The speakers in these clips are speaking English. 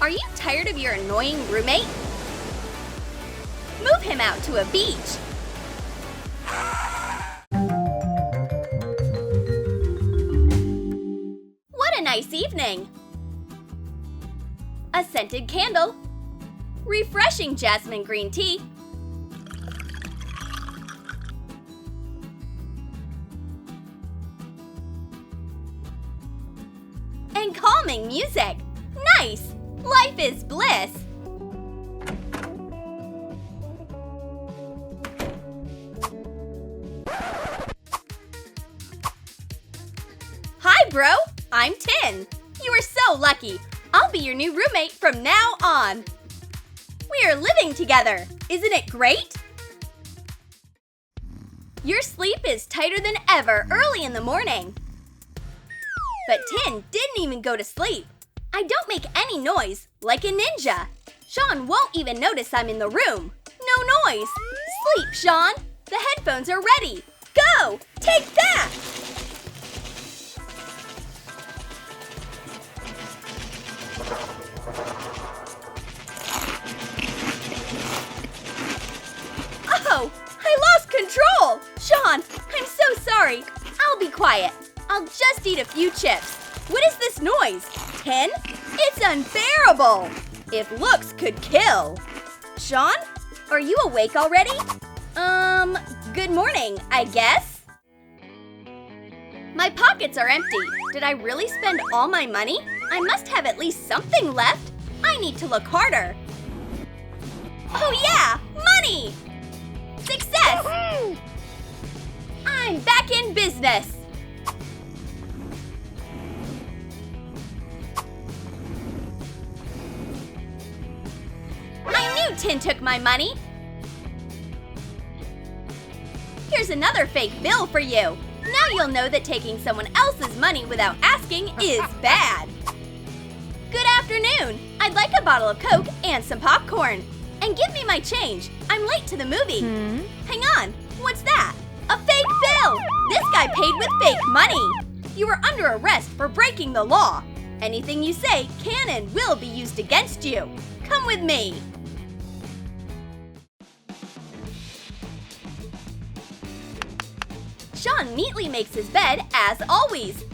Are you tired of your annoying roommate? Move him out to a beach. What a nice evening! A scented candle, refreshing jasmine green tea, and calming music. Nice! Life is bliss! Hi, bro! I'm Tin. You are so lucky. I'll be your new roommate from now on. We are living together. Isn't it great? Your sleep is tighter than ever early in the morning. But Tin didn't even go to sleep. I don't make any noise, like a ninja. Sean won't even notice I'm in the room. No noise. Sleep, Sean. The headphones are ready. Go! Take that! Oh, I lost control! Sean, I'm so sorry. I'll be quiet. I'll just eat a few chips. What is this noise? Tin? It's unbearable! If looks could kill. Sean, are you awake already? Good morning, I guess? My pockets are empty. Did I really spend all my money? I must have at least something left. I need to look harder. Oh yeah, money! Success! I'm back in business. I knew Tin took my money. Here's another fake bill for you. Now you'll know that taking someone else's money without asking is bad. Good afternoon. I'd like a bottle of Coke and some popcorn. And give me my change. I'm late to the movie. Hang on. What's that? A fake bill! This guy paid with fake money. You are under arrest for breaking the law. Anything you say can and will be used against you. Come with me. Sean neatly makes his bed as always.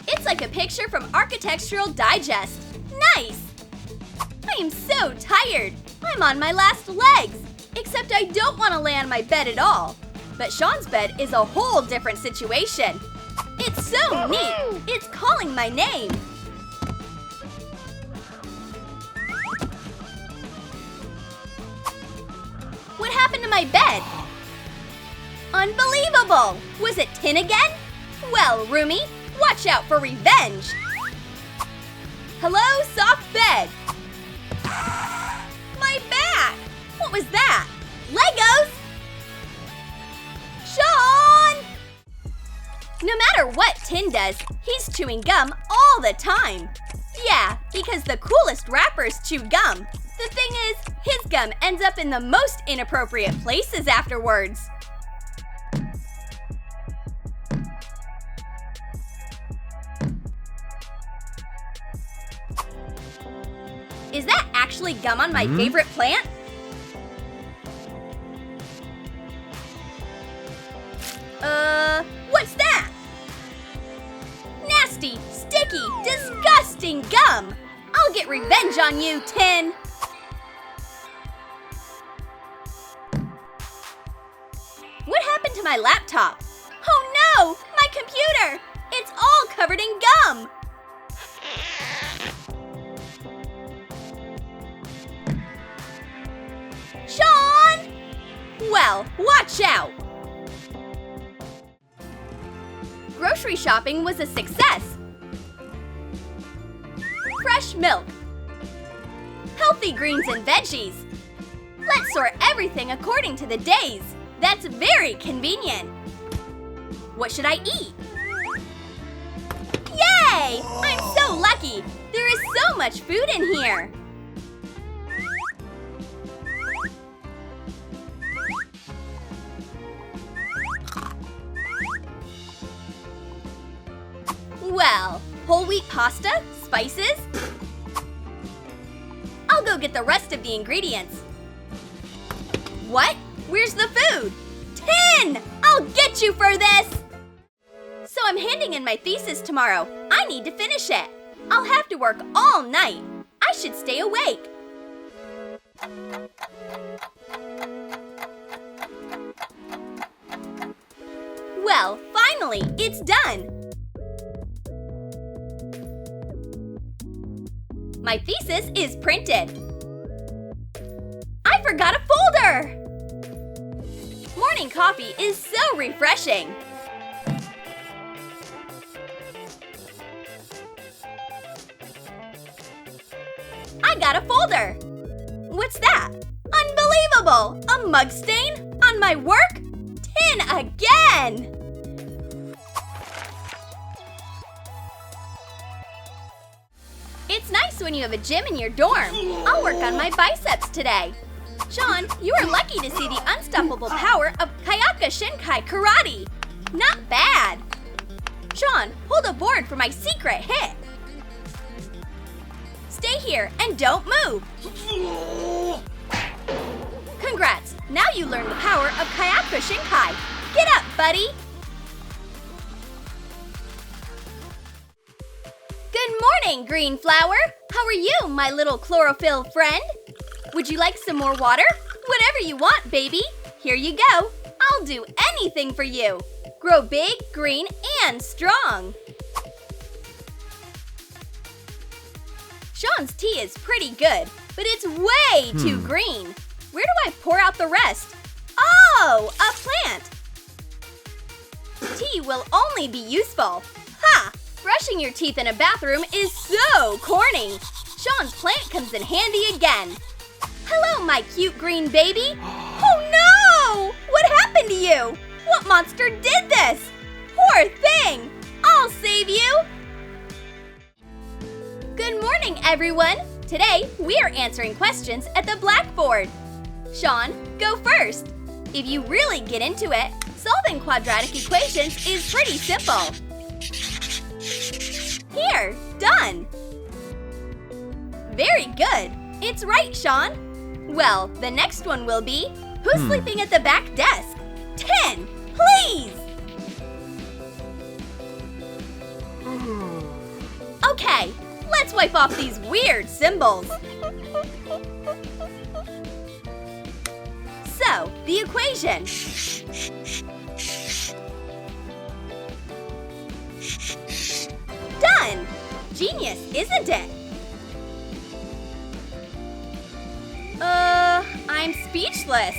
It's like a picture from Architectural Digest. Nice! I am so tired. I'm on my last legs. Except I don't want to lay on my bed at all. But Sean's bed is a whole different situation. It's so neat. It's calling my name. What happened to my bed? Unbelievable! Was it Tin again? Well, roomie, watch out for revenge. Hello, soft bed. My back! What was that? Legos? Sean! No matter what Tin does, he's chewing gum all the time. Yeah, because the coolest rappers chew gum. The thing is, his gum ends up in the most inappropriate places afterwards. Is that actually gum on my favorite plant? What's that? Nasty, sticky, disgusting gum! I'll get revenge on you, Tin! What happened to my laptop? Oh no! My computer! It's all covered in gum! Sean! Well, watch out! Grocery shopping was a success. Fresh milk. Healthy greens and veggies. Let's sort everything according to the days. That's very convenient. What should I eat? Yay! I'm so lucky! There is so much food in here. Well, whole wheat pasta, spices, I'll go get the rest of the ingredients. What? Where's the food? Tin! I'll get you for this! So I'm handing in my thesis tomorrow. I need to finish it. I'll have to work all night. I should stay awake. Well, finally, it's done. My thesis is printed. I forgot a folder! Morning coffee is so refreshing. I got a folder. What's that? Unbelievable! A mug stain? On my work? Tin again! It's nice when you have a gym in your dorm. I'll work on my biceps today. Sean, you are lucky to see the unstoppable power of Kayaka Shinkai Karate. Not bad. Sean, hold a board for my secret hit. Stay here and don't move. Congrats, now you learn the power of Kayaka Shinkai. Get up, buddy. Good morning, green flower. How are you, my little chlorophyll friend? Would you like some more water? Whatever you want, baby. Here you go. I'll do anything for you. Grow big, green, and strong. Sean's tea is pretty good, but it's way too green. Where do I pour out the rest? Oh, a plant. Tea will only be useful. Ha! Brushing your teeth in a bathroom is so corny. Sean's plant comes in handy again. Hello, my cute green baby. Oh no! What happened to you? What monster did this? Poor thing! I'll save you! Good morning, everyone! Today, we are answering questions at the blackboard. Sean, go first. If you really get into it, solving quadratic equations is pretty simple. Here, done! Very good! It's right, Sean! Well, the next one will be, who's sleeping at the back desk? 10, please! Okay, let's wipe off these weird symbols. So, the equation. Done! Genius, isn't it? I'm speechless.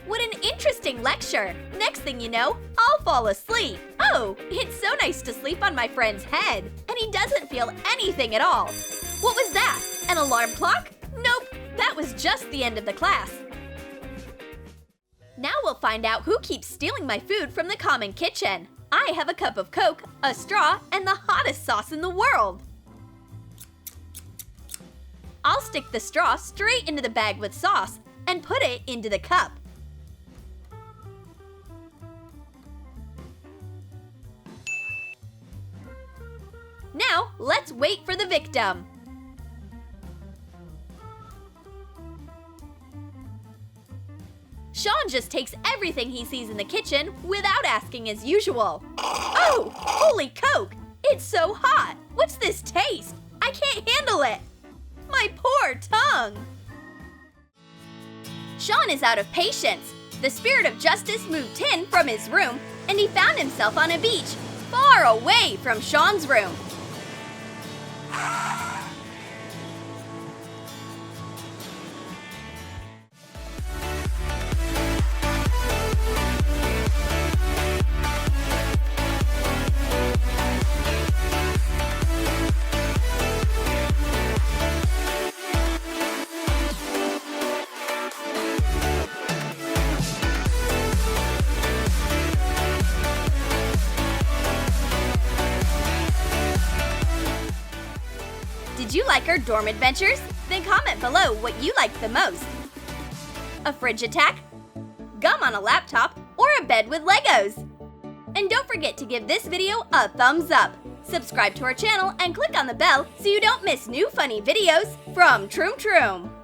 What an interesting lecture. Next thing you know, I'll fall asleep. Oh, it's so nice to sleep on my friend's head, and he doesn't feel anything at all. What was that? An alarm clock? Nope, that was just the end of the class. Now we'll find out who keeps stealing my food from the common kitchen. I have a cup of Coke, a straw, and the hottest sauce in the world. I'll stick the straw straight into the bag with sauce and put it into the cup. Now, let's wait for the victim. Sean just takes everything he sees in the kitchen without asking as usual. Oh, holy Coke! It's so hot! What's this taste? I can't handle it! My poor tongue! Sean is out of patience. The spirit of justice moved Tin from his room, and he found himself on a beach, far away from Sean's room. Did you like our dorm adventures? Then comment below what you liked the most. A fridge attack, gum on a laptop, or a bed with Legos. And don't forget to give this video a thumbs up. Subscribe to our channel and click on the bell so you don't miss new funny videos from Troom.